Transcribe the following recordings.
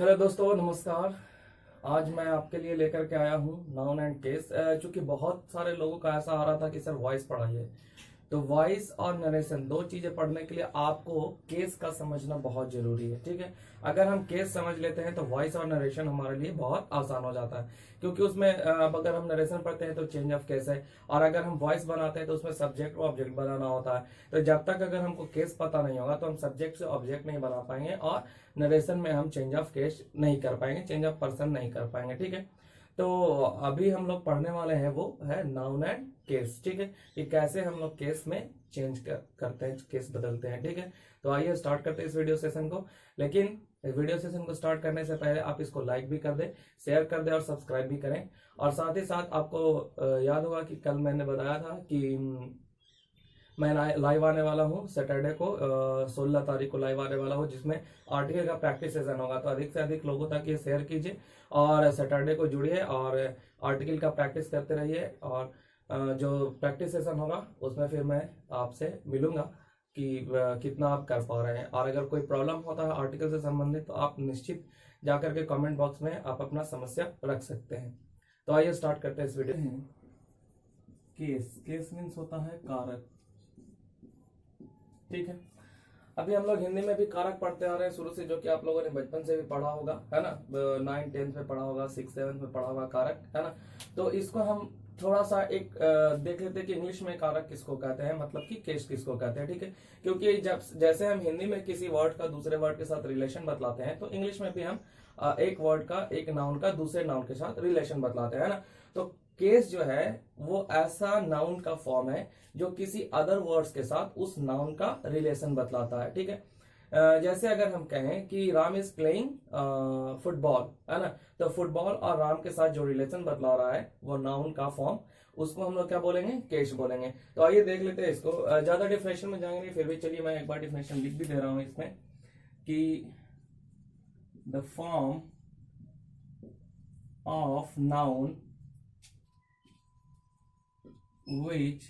Hello दोस्तों, नमस्कार। आज मैं आपके लिए लेकर के आया हूँ नाउन एंड केस। चूंकि बहुत सारे लोगों का ऐसा आ रहा था कि सर वॉइस पढ़ाइए, तो वॉइस और नरेशन दो चीजें पढ़ने के लिए आपको केस का समझना बहुत जरूरी है। ठीक है, अगर हम केस समझ लेते हैं तो वॉइस और नरेशन हमारे लिए बहुत आसान हो जाता है, क्योंकि उसमें अब अगर हम नरेशन पढ़ते हैं तो चेंज ऑफ केस है, और अगर हम वॉइस बनाते हैं तो उसमें सब्जेक्ट और ऑब्जेक्ट बनाना होता है। तो जब तक अगर हमको केस पता नहीं होगा तो हम सब्जेक्ट से ऑब्जेक्ट नहीं बना पाएंगे, और नरेशन में हम चेंज ऑफ केस नहीं कर पाएंगे, चेंज ऑफ पर्सन नहीं कर पाएंगे। ठीक है, तो अभी हम लोग पढ़ने वाले हैं वो है नाउन एंड केस। ठीक है, कि कैसे हम लोग केस में चेंज करते हैं, केस बदलते हैं। ठीक है, तो आइए स्टार्ट करते हैं इस वीडियो सेशन को। लेकिन वीडियो सेशन को स्टार्ट करने से पहले आप इसको लाइक भी कर दें, शेयर कर दें और सब्सक्राइब भी करें। और साथ ही साथ आपको याद होगा कि कल मैंने बताया था कि मैं लाइव आने वाला हूँ सैटरडे को, 16 तारीख को लाइव आने वाला हूँ, जिसमें आर्टिकल का प्रैक्टिस सेशन होगा। तो अधिक से अधिक लोगों तक ये शेयर कीजिए और सैटरडे को जुड़िए और आर्टिकल का प्रैक्टिस करते रहिए। और जो प्रैक्टिस सेशन होगा उसमें फिर मैं आपसे मिलूंगा कि कितना आप कर पा रहे हैं। और अगर कोई प्रॉब्लम होता है आर्टिकल से संबंधित तो आप निश्चित जाकर के कमेंट बॉक्स में आप अपना समस्या रख सकते हैं। तो आइए स्टार्ट करते हैं इस वीडियो। केस, केस मीन्स होता है कारक। ठीक है, अभी हम लोग हिंदी में भी कारक पढ़ते आ रहे हैं शुरू से, जो कि आप लोगों ने बचपन से भी पढ़ा होगा, है ना। 9th 10th में पढ़ा होगा, 6th 7th में पढ़ा होगा कारक, है ना। तो इसको हम थोड़ा सा एक देख लेते हैं कि इंग्लिश में कारक किसको कहते हैं, मतलब कि केस किसको कहते हैं। ठीक है, क्योंकि जब जैसे हम हिंदी में किसी वर्ड का दूसरे वर्ड के साथ रिलेशन बतलाते हैं, तो इंग्लिश में भी हम एक वर्ड का, एक नाउन का दूसरे नाउन के साथ रिलेशन बतलाते हैं, है ना। तो केस जो है वो ऐसा नाउन का फॉर्म है जो किसी अदर वर्ड्स के साथ उस नाउन का रिलेशन बतलाता है। ठीक है, जैसे अगर हम कहें कि राम इज प्लेइंग फुटबॉल, है ना, तो फुटबॉल और राम के साथ जो रिलेशन बतला रहा है वो नाउन का फॉर्म, उसको हम लोग क्या बोलेंगे, केस बोलेंगे। तो आइए देख लेते हैं इसको। ज्यादा डिफिनेशन में जाएंगे नहीं, फिर भी चलिए मैं एक बार डिफिनेशन लिख भी दे रहा हूं इसमें कि the form of noun which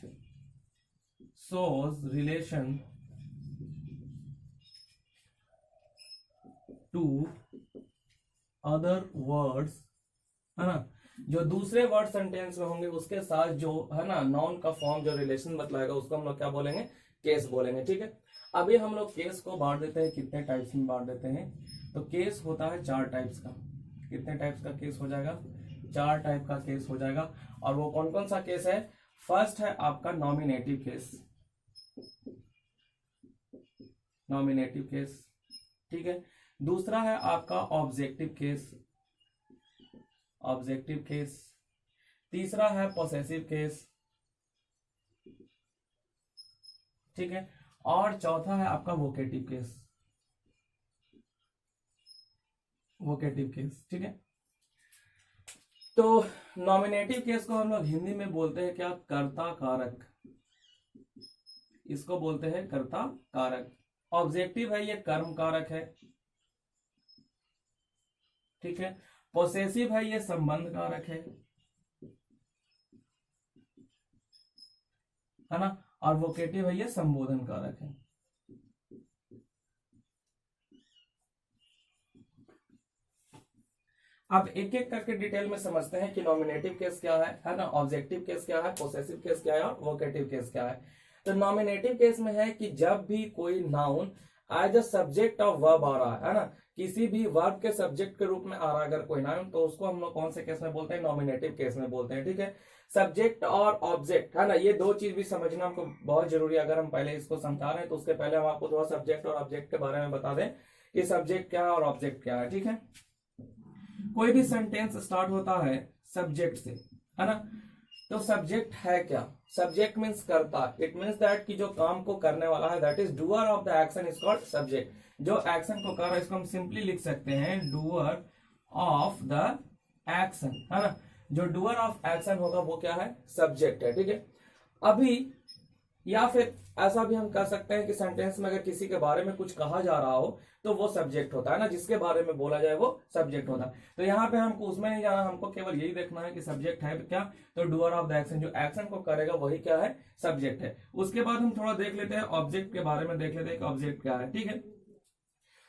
shows relation to other words, है ना, जो दूसरे वर्ड सेंटेंस में होंगे उसके साथ जो है ना नाउन का फॉर्म जो रिलेशन बतलाएगा उसको हम लोग क्या बोलेंगे, केस बोलेंगे। ठीक है, अभी हम लोग केस को बांट देते हैं, कितने टाइप्स में बांट देते हैं। तो केस होता है 4 टाइप्स का। कितने टाइप्स का केस हो जाएगा, 4 टाइप का केस हो जाएगा। और वो कौन कौन सा केस है, फर्स्ट है आपका नॉमिनेटिव केस, नॉमिनेटिव केस। ठीक है, दूसरा है आपका ऑब्जेक्टिव केस, ऑब्जेक्टिव केस। तीसरा है पोसेसिव केस। ठीक है, और चौथा है आपका वोकेटिव केस, वोकेटिव केस। ठीक है, तो नॉमिनेटिव केस को हम लोग हिंदी में बोलते हैं क्या, कर्ता कारक, इसको बोलते हैं कर्ता कारक। ऑब्जेक्टिव है ये कर्म कारक है। ठीक है, पोसेसिव है ये संबंध कारक है ना, और वोकेटिव है ये संबोधन कारक है। अब एक एक करके डिटेल में समझते हैं कि नॉमिनेटिव केस क्या है ना, ऑब्जेक्टिव केस क्या है, पोसेसिव केस क्या है और वोकेटिव केस क्या है। तो नॉमिनेटिव केस में है कि जब भी कोई noun as a subject of verb आ रहा है ना, किसी भी वर्ब के सब्जेक्ट के रूप में आ रहा है अगर कोई नाउन, तो उसको हम लोग कौन से केस में बोलते हैं, नॉमिनेटिव केस में बोलते हैं। ठीक है, सब्जेक्ट और ऑब्जेक्ट, है ना, ये दो चीज भी समझना हमको बहुत जरूरी है। अगर हम पहले इसको समझा रहे हैं तो उसके पहले हम आपको थोड़ा सब्जेक्ट और ऑब्जेक्ट के बारे में बता दें कि सब्जेक्ट क्या है और ऑब्जेक्ट क्या है। ठीक है, कोई भी सेंटेंस स्टार्ट होता है सब्जेक्ट से, है ना। तो सब्जेक्ट है क्या, सब्जेक्ट मीन्स करता, इट मीन्स दैट कि जो काम को करने वाला है, that is doer of the action is called subject. जो एक्शन को कर रहा है इसको हम सिंपली लिख सकते हैं डूअर ऑफ द एक्शन, है ना। जो डूअर ऑफ एक्शन होगा वो क्या है, सब्जेक्ट है। ठीक है, अभी या फिर ऐसा भी हम कर सकते हैं कि सेंटेंस में अगर किसी के बारे में कुछ कहा जा रहा हो तो वो सब्जेक्ट होता है ना, जिसके बारे में बोला जाए वो सब्जेक्ट होता है। तो यहाँ पे हमको उसमें नहीं जाना, हमको केवल यही देखना है कि सब्जेक्ट है क्या, तो डूअर ऑफ द एक्शन, जो एक्शन को करेगा वही क्या है, सब्जेक्ट है। उसके बाद हम थोड़ा देख लेते हैं ऑब्जेक्ट के बारे में, देख लेते हैं कि ऑब्जेक्ट क्या है। ठीक है,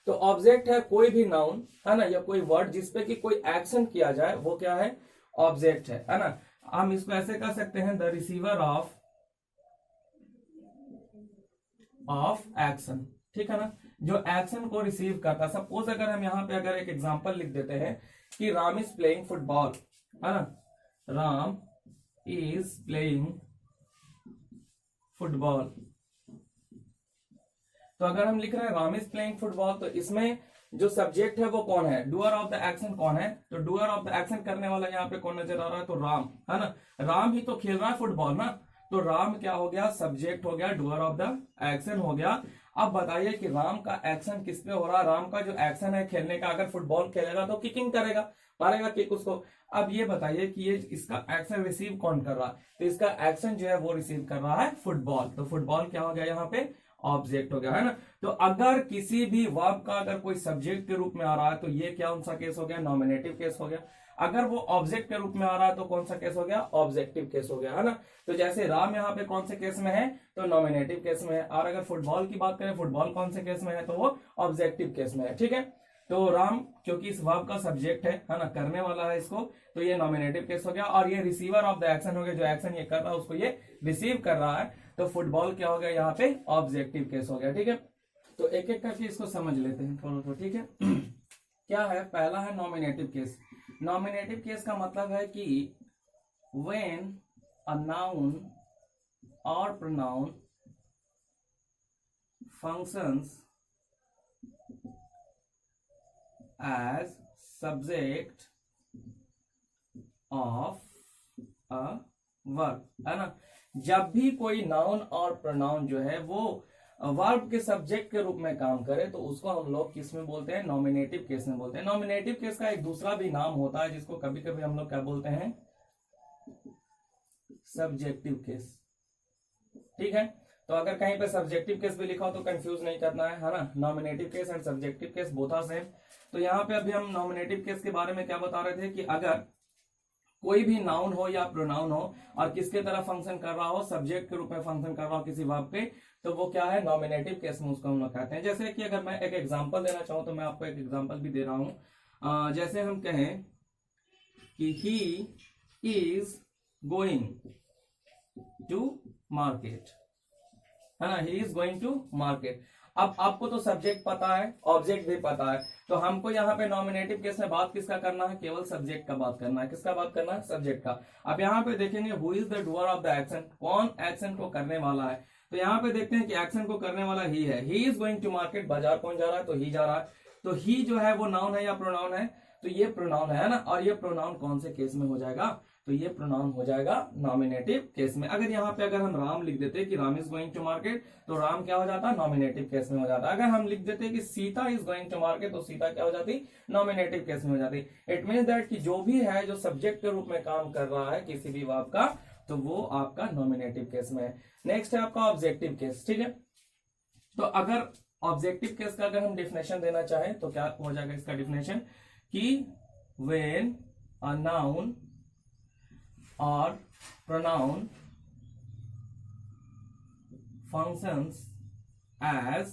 तो ऑब्जेक्ट है कोई भी नाउन, है ना, या कोई वर्ड जिसपे कि कोई एक्शन किया जाए, वो क्या है, ऑब्जेक्ट है ना। हम इसको ऐसे कर सकते हैं, द रिसीवर ऑफ एक्शन, ठीक है ना, जो एक्शन को रिसीव करता। सपोज अगर हम यहाँ पे अगर एक एग्जांपल लिख देते हैं कि राम इज प्लेइंग फुटबॉल, है ना, राम इज प्लेइंग फुटबॉल, तो अगर हम लिख रहे हैं राम इज प्लेइंग फुटबॉल, तो इसमें जो सब्जेक्ट है वो कौन है, डूअर ऑफ द एक्शन कौन है, तो डूअर ऑफ द एक्शन करने वाला यहाँ पे कौन नजर आ रहा है, तो राम, है ना, राम ही तो खेल रहा है फुटबॉल ना, तो राम क्या हो गया, सब्जेक्ट हो गया, डूअर ऑफ द एक्शन हो गया। अब बताइए कि राम का एक्शन किस पे हो रहा है, राम का जो एक्शन है खेलने का, अगर फुटबॉल खेलेगा तो किकिंग करेगा, मारेगा किक उसको। अब ये बताइए कि ये इसका एक्शन रिसीव कौन कर रहा है, तो इसका एक्शन जो है वो रिसीव कर रहा है फुटबॉल, तो फुटबॉल क्या हो गया यहाँ पे, ऑब्जेक्ट हो गया, है ना। तो अगर किसी भी वर्ब का अगर कोई सब्जेक्ट के रूप में आ रहा है तो ये क्या सा केस हो गया, नॉमिनेटिव केस हो गया। अगर वो ऑब्जेक्ट के रूप में आ रहा है तो कौन सा केस हो गया, ऑब्जेक्टिव केस हो गया, है ना। तो जैसे राम यहाँ पे कौन से केस में है, तो नॉमिनेटिव केस में है, और अगर फुटबॉल की बात करें, फुटबॉल कौन से केस में है, तो वो ऑब्जेक्टिव केस में है, ठीक है। तो राम क्योंकि इस वर्ब का सब्जेक्ट है ना, करने वाला है इसको, तो ये नॉमिनेटिव केस हो गया, और ये रिसीवर ऑफ द एक्शन हो गया, जो एक्शन ये कर रहा है उसको ये रिसीव कर रहा है, तो फुटबॉल क्या हो गया यहाँ पे, ऑब्जेक्टिव केस हो गया, ठीक है। तो एक एक करके इसको समझ लेते हैं थोड़ा थोड़ा, ठीक है। क्या है, पहला है नॉमिनेटिव केस। नॉमिनेटिव केस का मतलब है कि व्हेन अ नाउन और pronoun functions as subject of a verb, है ना। जब भी कोई नाउन और प्रोनाउन जो है वो वर्ब के सब्जेक्ट के रूप में काम करे, तो उसको हम लोग किस में बोलते हैं, नॉमिनेटिव केस में बोलते हैं। नॉमिनेटिव केस का एक दूसरा भी नाम होता है जिसको कभी कभी हम लोग क्या बोलते हैं, सब्जेक्टिव केस, ठीक है। तो अगर कहीं पे सब्जेक्टिव केस भी लिखा हो तो कंफ्यूज नहीं करना है ना, nominative case and subjective case both are same. तो यहाँ पे अभी हम नॉमिनेटिव केस के बारे में क्या बता रहे थे कि अगर कोई भी नाउन हो या प्रोनाउन हो और किसके तरह फंक्शन कर रहा हो, सब्जेक्ट के रूप में फंक्शन कर रहा हो किसी वर्ब पे, तो वो क्या है, नॉमिनेटिव केस में उसको हम लोग कहते हैं। जैसे कि अगर मैं एक एग्जांपल देना चाहूं तो मैं आपको एक एग्जांपल भी दे रहा हूं। जैसे हम कहें कि he is going to market, है ना, he is going to market. अब आपको तो सब्जेक्ट पता है, ऑब्जेक्ट भी पता है, तो हमको यहाँ पे नॉमिनेटिव केस में बात किसका करना है, केवल सब्जेक्ट का बात करना है। किसका बात करना है, सब्जेक्ट का। अब यहाँ पे देखेंगे who is the doer of the action, कौन एक्शन को करने वाला है, तो यहाँ पे देखते हैं कि एक्शन को करने वाला ही है। He is going to market, बाजार कौन जा रहा है, तो ही जा रहा है। तो ही जो है वो नाउन है या प्रोनाउन है, तो ये प्रोनाउन है ना, और ये प्रोनाउन कौन से केस में हो जाएगा, तो ये प्रोनाउन हो जाएगा नॉमिनेटिव केस में। अगर यहाँ पे अगर हम राम लिख देते कि Ram is going to market, तो राम क्या हो जाता, नॉमिनेटिव केस में हो जाता। अगर हम लिख देते कि Sita is going to market, तो सीता क्या हो जाती, नॉमिनेटिव केस में हो जाती। इट मीन्स दैट कि जो भी है जो सब्जेक्ट के रूप में काम कर रहा है किसी भी वर्ब का, तो वो आपका नॉमिनेटिव केस में है। नेक्स्ट है आपका ऑब्जेक्टिव केस, ठीक है। तो अगर ऑब्जेक्टिव केस का अगर हम डिफिनेशन देना चाहें तो क्या हो जाएगा इसका डिफिनेशन, कि when a noun or pronoun functions as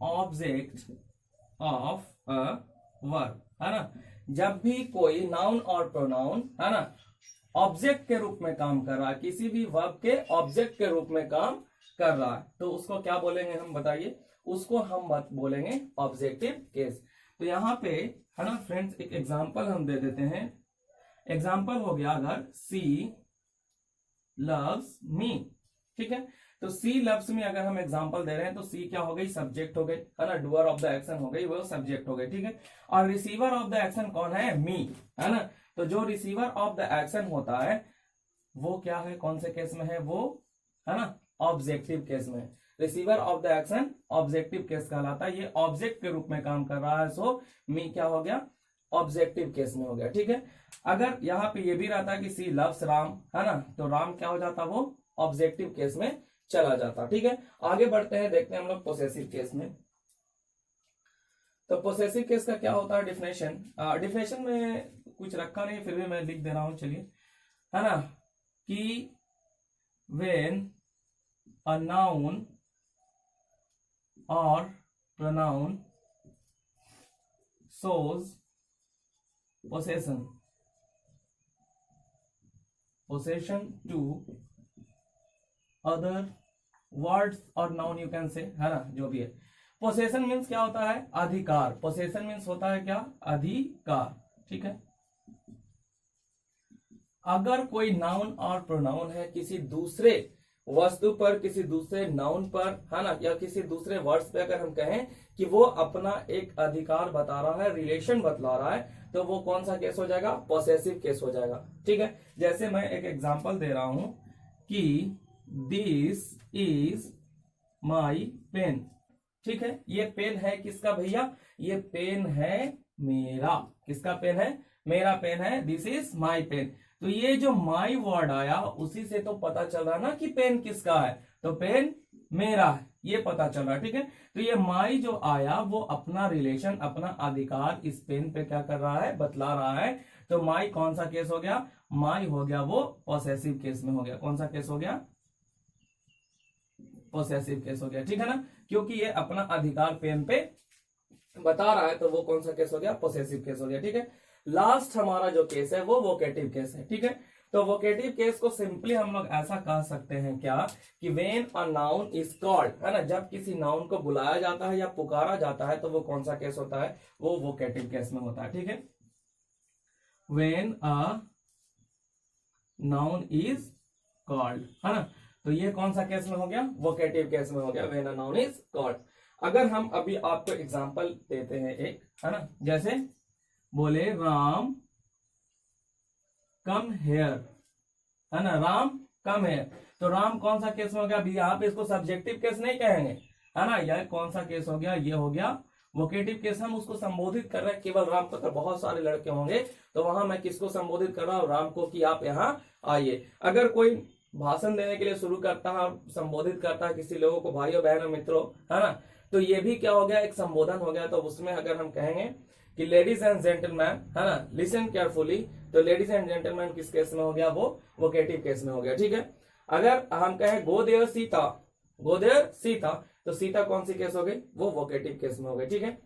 object of a verb, है ना। जब भी कोई नाउन और प्रोनाउन, है ना, ऑब्जेक्ट के रूप में काम कर रहा है, किसी भी वर्ब के ऑब्जेक्ट के रूप में काम कर रहा है, तो उसको क्या बोलेंगे हम, बताइए, उसको हम बोलेंगे ऑब्जेक्टिव केस। तो यहाँ पे, है ना फ्रेंड्स, एक एग्जांपल हम दे देते हैं। एग्जाम्पल हो गया अगर सी लव्स मी, ठीक है। तो सी लव्स मी अगर हम एग्जाम्पल दे रहे हैं तो सी क्या हो गई, सब्जेक्ट हो गई, है ना, डूअर ऑफ द एक्शन हो गई, वो सब्जेक्ट हो गई, ठीक है। और रिसीवर ऑफ द एक्शन कौन है, मी, है ना। तो जो रिसीवर ऑफ द एक्शन होता है वो क्या है, कौन से केस में है, वो है ना, ऑब्जेक्टिव केस में। Receiver of the action objective case कहलाता है, ये ऑब्जेक्ट के रूप में काम कर रहा है, सो मी क्या हो गया, ऑब्जेक्टिव केस में हो गया, ठीक है। अगर यहाँ पे ये भी रहता कि सी लव्स राम, है ना, तो राम क्या हो जाता, वो ऑब्जेक्टिव केस में चला जाता, ठीक है। आगे बढ़ते हैं, देखते हैं हम लोग पोसेसिव केस में। तो पोसेसिव केस का क्या होता है डिफिनेशन, डिफिनेशन में कुछ रखा नहीं, फिर भी मैं लिख दे रहा हूं, चलिए, है ना, कि व्हेन अ नाउन और pronoun shows possession to other words और noun you can say, है ना, जो भी है। पोसेशन मीन्स क्या होता है? अधिकार। पोसेशन मीन्स होता है क्या? अधिकार। ठीक है। अगर कोई नाउन और प्रोनाउन है किसी दूसरे वस्तु पर, किसी दूसरे नाउन पर, है ना, या किसी दूसरे वर्ड्स पे अगर हम कहें कि वो अपना एक अधिकार बता रहा है, रिलेशन बतला रहा है, तो वो कौन सा केस हो जाएगा? पॉसेसिव केस हो जाएगा। ठीक है। जैसे मैं एक एग्जांपल दे रहा हूं कि दिस इज माई पेन। ठीक है। ये पेन है किसका भैया? ये पेन है मेरा। किसका पेन है? मेरा पेन है। This is my pen. तो ये जो माई वर्ड आया उसी से तो पता चल रहा ना कि पेन किसका है, तो पेन मेरा है, ये पता चल रहा। ठीक है। तो ये माई जो आया वो अपना रिलेशन, अपना अधिकार इस पेन पे क्या कर रहा है? बतला रहा है। तो माई कौन सा केस हो गया? माई हो गया वो पॉसेसिव केस में हो गया। कौन सा केस हो गया? पॉसेसिव केस हो गया। ठीक है ना, क्योंकि ये अपना अधिकार पेन पे बता रहा है, तो वो कौन सा केस हो गया? पॉसेसिव केस हो गया। ठीक है। लास्ट हमारा जो केस है वो वोकेटिव केस है। ठीक है। तो वोकेटिव केस को सिंपली हम लोग ऐसा कह सकते हैं क्या कि when a noun is called, है ना, जब किसी नाउन को बुलाया जाता है या पुकारा जाता है, तो वो कौन सा केस होता है? वो वोकेटिव केस में होता है। ठीक है। When a noun is called, है ना, तो ये कौन सा केस में हो गया? वोकेटिव केस में हो गया, when a noun is called. अगर हम अभी आपको एग्जांपल देते हैं एक, है ना, जैसे बोले राम कम हेयर, है ना, राम कम हेयर, तो राम कौन सा केस में हो गया? अभी यहाँ पे इसको सब्जेक्टिव केस नहीं कहेंगे, है ना, यह कौन सा केस हो गया? ये हो गया वोकेटिव केस। हम उसको संबोधित कर रहे हैं केवल राम को, तो बहुत सारे लड़के होंगे, तो वहां मैं किसको संबोधित कर रहा हूँ? राम को, कि आप यहाँ आइए। अगर कोई भाषण देने के लिए शुरू करता है, संबोधित करता है किसी लोगों को, भाइयों बहनों मित्रों, है ना, तो ये भी क्या हो गया? एक संबोधन हो गया। तो उसमें अगर हम कहेंगे कि लेडीज एंड जेंटलमैन, है ना, लिसन केयरफुली, तो लेडीज एंड जेंटलमैन किस केस में हो गया? वो वोकेटिव केस में हो गया। ठीक है। अगर हम कहें go there Sita, go there Sita, तो सीता कौन सी केस हो गई? वो वोकेटिव केस में हो गई। ठीक है।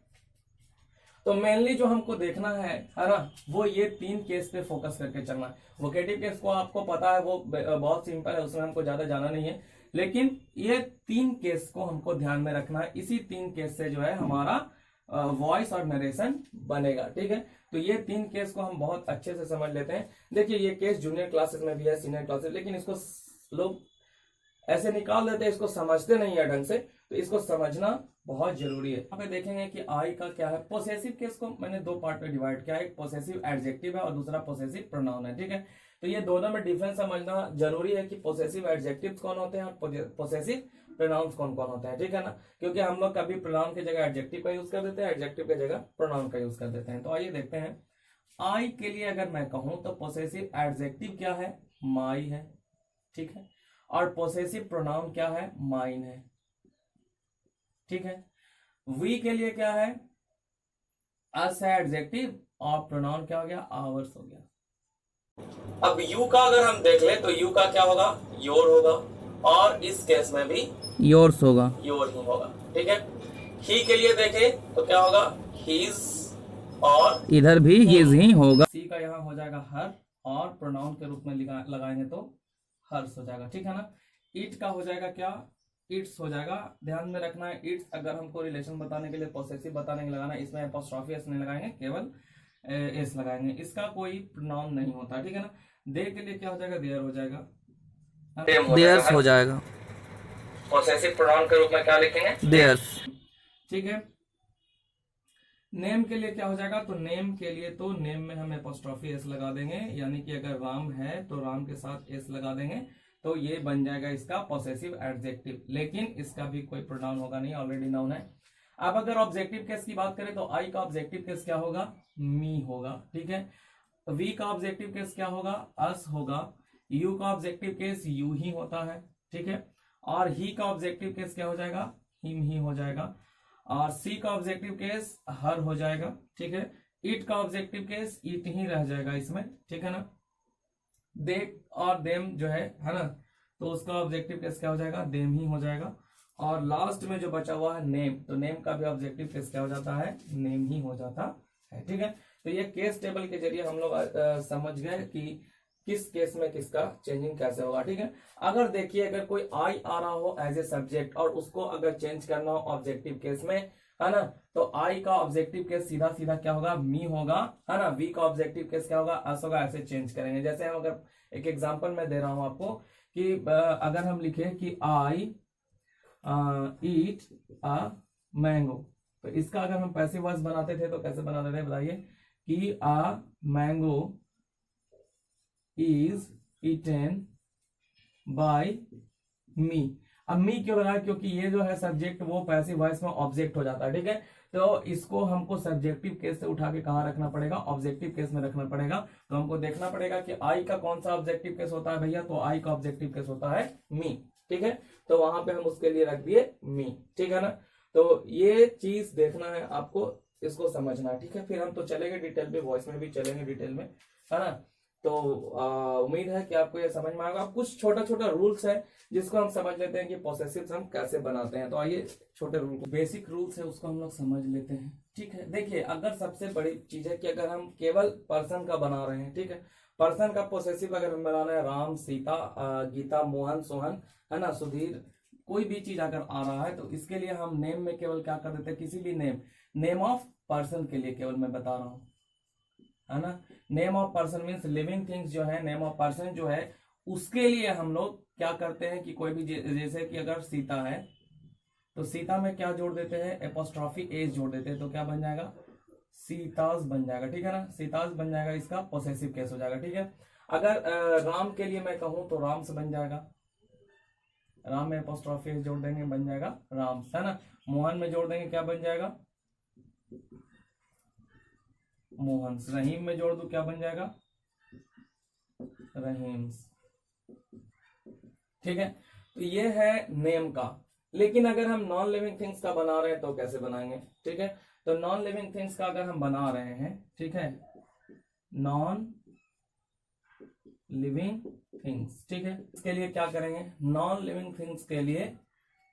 तो मेनली जो हमको देखना है ना, वो ये 3 केस पे फोकस करके चलना है। वोकेटिव केस को आपको पता है, वो बहुत सिंपल है, उसमें हमको ज्यादा जाना नहीं है, लेकिन ये 3 केस को हमको ध्यान में रखना है। इसी 3 केस से जो है हमारा वॉइस और नरेशन बनेगा। ठीक है। तो ये 3 केस को हम बहुत अच्छे से समझ लेते हैं। देखिए ये केस जूनियर क्लासेस में भी है, सीनियर क्लासेस, लेकिन इसको लोग ऐसे निकाल देते हैं, इसको समझते नहीं है ढंग से, तो इसको समझना बहुत जरूरी है। यहाँ पे देखेंगे कि आई का क्या है। पोसेसिव केस को मैंने 2 पार्ट में डिवाइड किया है, एक पोसेसिव एडजेक्टिव है और दूसरा पोसेसिव प्रोनाउन है। ठीक है। तो ये दोनों में डिफरेंस समझना जरूरी है कि पोसेसिव एडजेक्टिव कौन होते हैं और पोसेसिव प्रोनाउंस कौन कौन होते हैं। ठीक है ना, क्योंकि हम लोग कभी प्रोनाउन की जगह एडजेक्टिव का यूज कर देते हैं, एडजेक्टिव की जगह प्रोनाउन का यूज कर देते हैं। तो आइए देखते हैं। आई के लिए अगर मैं कहूं तो पोसेसिव एडजेक्टिव क्या है? माई है। ठीक है। और पोसेसिव प्रोनाउन क्या है? माइन है। ठीक है। वी के लिए क्या है? अस है एडजेक्टिव, और प्रोनाउन क्या हो गया? आवर्स हो गया। अब यू का अगर हम देख ले तो यू का क्या होगा? योर होगा, और इस केस में भी योर्स होगा, योर ही होगा। ठीक है। ही के लिए देखे तो क्या होगा? हीज, और इधर भी हीज ही होगा। सी का यहाँ हो जाएगा हर, और प्रोनाउन के रूप में लगाएंगे तो हर्स हो जाएगा। ठीक है ना। इट का हो जाएगा क्या? इट्स हो जाएगा। ध्यान में रखना है, इट्स अगर हमको रिलेशन बताने के लिए, पोसेसिव बताने के लिए लगाना, इसमें एपोस्ट्रोफी एस नहीं लगाएंगे, केवल एस लगाएंगे। इसका कोई प्रोनाउन नहीं होता। ठीक है ना। दे के लिए क्या हो जाएगा? देयर हो जाएगा, देयर्स हो जाएगा। पोसेसिव प्रोनाउन के रूप में क्या लिखेंगे? देयर्स। ठीक है। नेम के लिए क्या हो जाएगा? तो नेम के लिए तो नेम में हम एपोस्ट्रोफी एस लगा देंगे, यानी कि अगर राम है तो राम के साथ एस लगा देंगे, तो ये बन जाएगा इसका पॉसेसिव एडजेक्टिव। लेकिन इसका भी कोई प्रोनाउन होगा नहीं, ऑलरेडी नाउन है। अब अगर ऑब्जेक्टिव केस की बात करें तो आई का ऑब्जेक्टिव केस क्या होगा? मी होगा। ठीक है। वी का ऑब्जेक्टिव केस क्या होगा? अस होगा। यू का ऑब्जेक्टिव केस यू ही होता है। ठीक है। और ही का ऑब्जेक्टिव केस क्या हो जाएगा? हिम ही हो जाएगा। और सी का ऑब्जेक्टिव केस हर हो जाएगा। ठीक है। इट का ऑब्जेक्टिव केस इट ही रह जाएगा इसमें। ठीक है ना। दे और देम जो है ना, तो उसका ऑब्जेक्टिव केस क्या हो जाएगा? देम ही हो जाएगा। और लास्ट में जो बचा हुआ है नेम, तो नेम का भी ऑब्जेक्टिव केस क्या हो जाता है, नेम ही हो जाता है। ठीक है, तो ये केस टेबल के जरिए हम लोग समझ गए कि किस केस में किसका चेंजिंग कैसे होगा। ठीक है, अगर देखिए अगर कोई आई आ रहा हो एज ए सब्जेक्ट और उसको अगर चेंज करना हो ऑब्जेक्टिव केस में, है ना, तो आई का ऑब्जेक्टिव केस सीधा सीधा क्या होगा, मी होगा, है ना। वी का ऑब्जेक्टिव केस क्या होगा, अस होगा। ऐसे चेंज करेंगे। जैसे हम अगर एक एग्जांपल मैं दे रहा हूं आपको कि अगर हम लिखे कि आई ईट अ मैंगो, तो इसका अगर हम पैसिव वॉइस बनाते थे तो कैसे बनाते थे बताइए, कि a mango is eaten by me. अब मी क्यों लगा, क्योंकि ये जो है सब्जेक्ट वो पैसिव वॉइस में ऑब्जेक्ट हो जाता है। ठीक है, तो इसको हमको सब्जेक्टिव केस से उठा के कहाँ रखना पड़ेगा, ऑब्जेक्टिव केस में रखना पड़ेगा। तो हमको देखना पड़ेगा कि आई का कौन सा ऑब्जेक्टिव केस होता है भैया, तो आई का ऑब्जेक्टिव केस होता है मी। ठीक है, तो वहां पे हम उसके लिए रख दिए मी। ठीक है ना, तो ये चीज देखना है आपको, इसको समझना है। ठीक है, फिर हम तो चलेंगे डिटेल में, वॉइस में भी चलेंगे डिटेल में, है ना। तो उम्मीद है कि आपको ये समझ में आएगा। कुछ छोटा छोटा रूल्स है जिसको हम समझ लेते हैं कि पोसेसिव्स हम कैसे बनाते हैं। तो आइए छोटे रूल, बेसिक रूल्स है उसको हम लोग समझ लेते हैं। ठीक है, देखिए अगर सबसे बड़ी चीज है कि अगर हम केवल पर्सन का बना रहे हैं, ठीक है, पर्सन का पोसेसिव अगर हम बना रहे हैं, राम, सीता, गीता, मोहन, सोहन, है ना, सुधीर, कोई भी चीज अगर आ रहा है तो इसके लिए हम नेम में केवल क्या कर देते हैं, किसी भी नेम ऑफ पर्सन के लिए केवल मैं बता रहा हूं, है ना। Name of person means living things जो है, नेम ऑफ पर्सन जो है उसके लिए हम लोग क्या करते हैं कि कोई भी जैसे कि अगर सीता है तो सीता में क्या जोड़ देते हैं, एपोस्ट्रॉफी एज जोड़ देते हैं, तो क्या बन जाएगा, सीताज बन जाएगा। ठीक है ना, सीताज बन जाएगा, इसका पोसेसिव केस हो जाएगा। ठीक है, अगर राम के लिए मैं कहूं तो राम्स बन जाएगा, राम में एपोस्ट्रॉफी एज जोड़ देंगे बन जाएगा राम्स, है ना। मोहन में जोड़ देंगे क्या बन जाएगा, मोहन्स। रहीम में जोड़ दो क्या बन जाएगा, रहीम्स। ठीक है, तो ये है नेम का। लेकिन अगर हम नॉन लिविंग थिंग्स का बना रहे हैं तो कैसे बनाएंगे। ठीक है, तो नॉन लिविंग थिंग्स का अगर हम बना रहे हैं, ठीक है, नॉन लिविंग थिंग्स, ठीक है, इसके लिए क्या करेंगे, नॉन लिविंग थिंग्स के लिए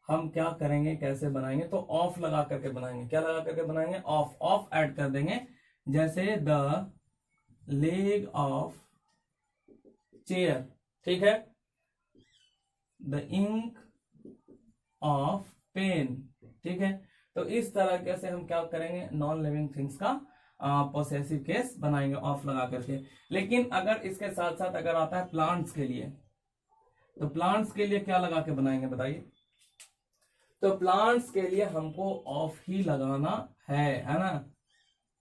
हम क्या करेंगे, कैसे बनाएंगे, तो ऑफ लगा करके बनाएंगे। क्या लगा करके बनाएंगे, ऑफ। ऑफ ऐड कर देंगे, जैसे द लेग ऑफ चेयर, ठीक है, द इंक ऑफ पेन। ठीक है, तो इस तरह से हम क्या करेंगे, नॉन लिविंग थिंग्स का पोसेसिव केस बनाएंगे ऑफ लगा करके। लेकिन अगर इसके साथ साथ अगर आता है प्लांट्स के लिए, तो प्लांट्स के लिए क्या लगा के बनाएंगे बताइए, तो प्लांट्स के लिए हमको ऑफ ही लगाना है ना।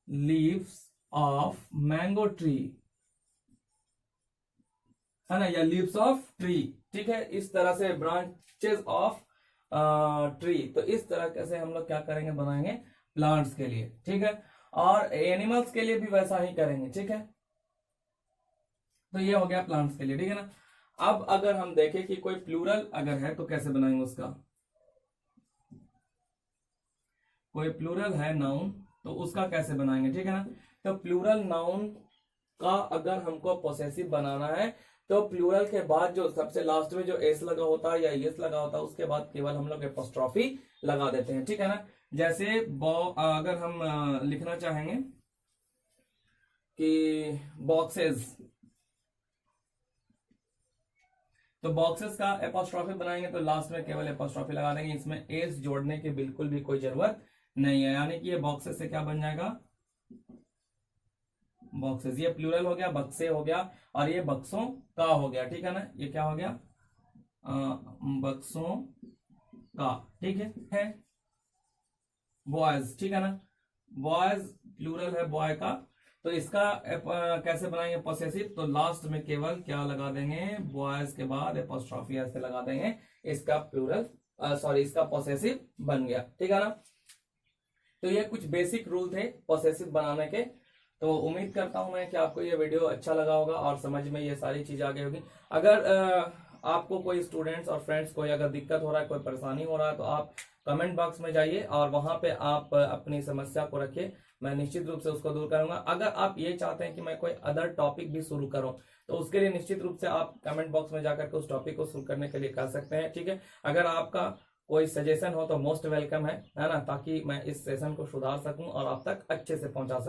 लीव्स ऑफ मैंगो ट्री, है ना, या लीव्स ऑफ ट्री। ठीक है, इस तरह से ब्रांचेस ऑफ ट्री, तो इस तरह से हम लोग क्या करेंगे, बनाएंगे प्लांट्स के लिए। ठीक है, और एनिमल्स के लिए भी वैसा ही करेंगे। ठीक है, तो ये हो गया प्लांट्स के लिए। ठीक है ना, अब अगर हम देखें कि कोई प्लूरल अगर है तो कैसे बनाएंगे उसका, कोई प्लूरल है नाउन तो उसका कैसे बनाएंगे। ठीक है ना, तो प्लूरल नाउन का अगर हमको पोसेसिव बनाना है तो प्लूरल के बाद जो सबसे लास्ट में जो एस लगा होता है या एस लगा होता है उसके बाद केवल हम लोग एपोस्ट्रॉफी लगा देते हैं। ठीक है ना, जैसे अगर हम लिखना चाहेंगे कि बॉक्सेस, तो बॉक्सेस का एपोस्ट्रॉफी बनाएंगे तो लास्ट में केवल एपोस्ट्रॉफी लगा देंगे, इसमें एस जोड़ने की बिल्कुल भी कोई जरूरत नहीं है। यानी कि ये बॉक्सेस से क्या बन जाएगा, बॉक्सेस। ये प्लूरल हो गया, बक्से हो गया, और ये बक्सों का हो गया। ठीक है ना, ये क्या हो गया, बक्सों का। ठीक है, बॉयज। ठीक है ना, बॉयज प्लूरल है बॉय का, तो इसका कैसे बनाएंगे पोसेसिव, तो लास्ट में केवल क्या लगा देंगे, बॉयज के बाद एपोस्ट्रॉफी ऐसे लगा देंगे, इसका प्लूरल इसका पोसेसिव बन गया। ठीक है ना, तो ये कुछ बेसिक रूल थे पोसेसिव बनाने के। तो उम्मीद करता हूं मैं कि आपको ये वीडियो अच्छा लगा होगा और समझ में ये सारी चीज आ गई होगी। अगर आपको कोई स्टूडेंट्स और फ्रेंड्स को अगर दिक्कत हो रहा है, कोई परेशानी हो रहा है, तो आप कमेंट बॉक्स में जाइए और वहां पे आप अपनी समस्या को रखिए, मैं निश्चित रूप से उसको दूर करूंगा। अगर आप ये चाहते हैं कि मैं कोई अदर टॉपिक भी शुरू करूं तो उसके लिए निश्चित रूप से आप कमेंट बॉक्स में जाकर के उस टॉपिक को शुरू करने के लिए कर सकते हैं। ठीक है, अगर आपका कोई सजेशन हो तो मोस्ट वेलकम है ना, ताकि मैं इस सेशन को सुधार सकूं और आप तक अच्छे से पहुंचा सकूं।